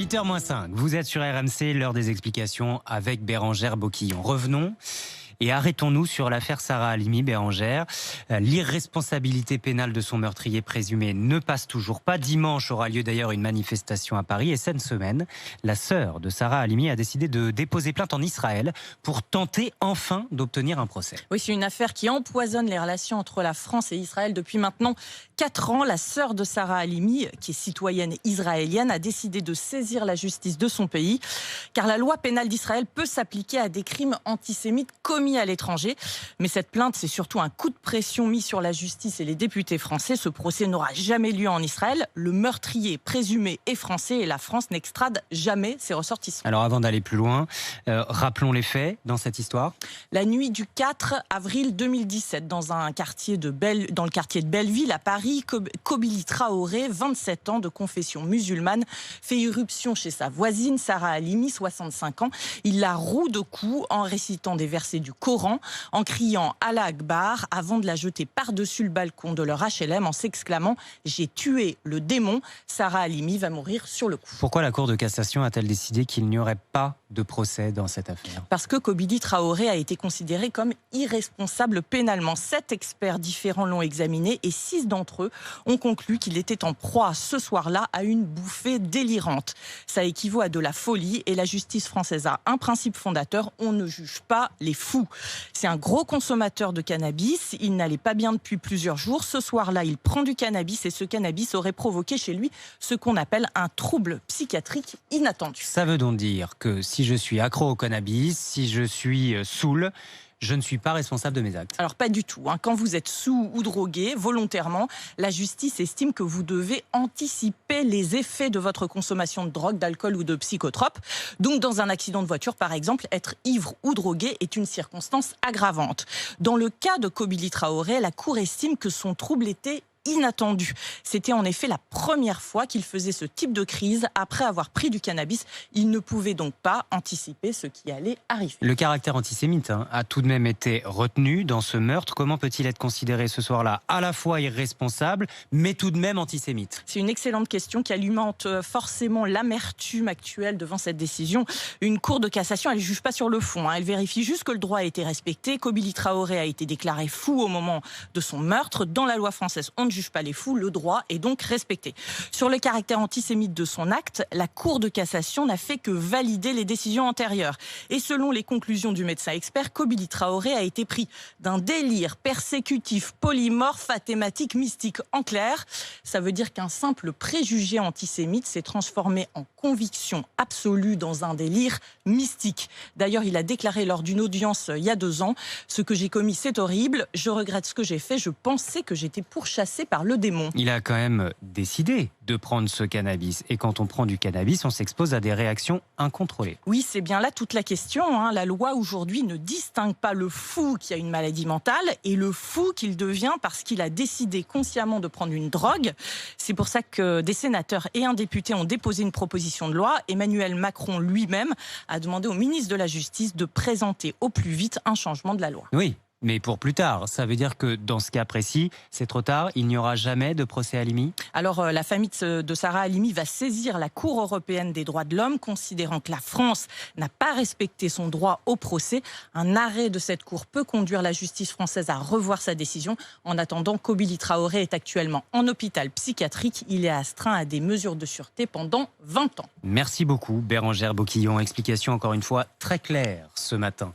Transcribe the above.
8h-5, vous êtes sur RMC, l'heure des explications avec Bérengère Boquillon. Revenons et arrêtons-nous sur l'affaire Sarah Halimi, Bérengère. L'irresponsabilité pénale de son meurtrier présumé ne passe toujours pas. Dimanche aura lieu d'ailleurs une manifestation à Paris et cette semaine, la sœur de Sarah Halimi a décidé de déposer plainte en Israël pour tenter enfin d'obtenir un procès. Oui, c'est une affaire qui empoisonne les relations entre la France et Israël depuis maintenant 4 ans. La sœur de Sarah Halimi, qui est citoyenne israélienne, a décidé de saisir la justice de son pays, car la loi pénale d'Israël peut s'appliquer à des crimes antisémites commis à l'étranger. Mais cette plainte, c'est surtout un coup de pression mis sur la justice et les députés français. Ce procès n'aura jamais lieu en Israël. Le meurtrier présumé est français et la France n'extrade jamais ses ressortissants. Alors avant d'aller plus loin, rappelons les faits dans cette histoire. La nuit du 4 avril 2017, dans le quartier de Belleville à Paris, Kobili Traoré, 27 ans, de confession musulmane, fait irruption chez sa voisine Sarah Halimi, 65 ans. Il la roue de coups en récitant des versets du Coran, en criant Allah Akbar, avant de la jeter par-dessus le balcon de leur HLM en s'exclamant « J'ai tué le démon ». Sarah Halimi va mourir sur le coup. Pourquoi la Cour de cassation a-t-elle décidé qu'il n'y aurait pas de procès dans cette affaire? Parce que Kobili Traoré a été considéré comme irresponsable pénalement. 7 experts différents l'ont examiné et 6 d'entre eux ont conclu qu'il était en proie ce soir-là à une bouffée délirante. Ça équivaut à de la folie et la justice française a un principe fondateur: on ne juge pas les fous. C'est un gros consommateur de cannabis, il n'allait pas bien depuis plusieurs jours. Ce soir-là, il prend du cannabis et ce cannabis aurait provoqué chez lui ce qu'on appelle un trouble psychiatrique inattendu. Ça veut donc dire que si je suis accro au cannabis, si je suis saoul, je ne suis pas responsable de mes actes. Alors pas du tout. Quand vous êtes sous ou drogué, volontairement, la justice estime que vous devez anticiper les effets de votre consommation de drogue, d'alcool ou de psychotropes. Donc dans un accident de voiture, par exemple, être ivre ou drogué est une circonstance aggravante. Dans le cas de Kobili Traoré, la Cour estime que son trouble était inattendu. C'était en effet la première fois qu'il faisait ce type de crise après avoir pris du cannabis. Il ne pouvait donc pas anticiper ce qui allait arriver. Le caractère antisémite a tout de même été retenu dans ce meurtre. Comment peut-il être considéré ce soir-là à la fois irresponsable, mais tout de même antisémite? C'est une excellente question qui alimente forcément l'amertume actuelle devant cette décision. Une cour de cassation, elle ne juge pas sur le fond. Elle vérifie juste que le droit a été respecté. Kobili Traoré a été déclaré fou au moment de son meurtre. Dans la loi française, on ne juge pas les fous, le droit est donc respecté. Sur le caractère antisémite de son acte, la Cour de cassation n'a fait que valider les décisions antérieures. Et selon les conclusions du médecin expert, Kobili Traoré a été pris d'un délire persécutif, polymorphe, à thématique mystique. En clair, ça veut dire qu'un simple préjugé antisémite s'est transformé en conviction absolue dans un délire mystique. D'ailleurs, il a déclaré lors d'une audience il y a 2 ans: « Ce que j'ai commis, c'est horrible, je regrette ce que j'ai fait, je pensais que j'étais pourchassé par le démon. » Il a quand même décidé de prendre ce cannabis. Et quand on prend du cannabis, on s'expose à des réactions incontrôlées. Oui, c'est bien là toute la question. La loi aujourd'hui ne distingue pas le fou qui a une maladie mentale et le fou qu'il devient parce qu'il a décidé consciemment de prendre une drogue. C'est pour ça que des sénateurs et un député ont déposé une proposition de loi. Emmanuel Macron lui-même a demandé au ministre de la Justice de présenter au plus vite un changement de la loi. Oui, mais pour plus tard. Ça veut dire que dans ce cas précis, c'est trop tard, il n'y aura jamais de procès Halimi? Alors, la famille de Sarah Halimi va saisir la Cour européenne des droits de l'homme, considérant que la France n'a pas respecté son droit au procès. Un arrêt de cette Cour peut conduire la justice française à revoir sa décision. En attendant, Kobili Traoré est actuellement en hôpital psychiatrique. Il est astreint à des mesures de sûreté pendant 20 ans. Merci beaucoup, Bérengère Boquillon. Explication encore une fois très claire ce matin.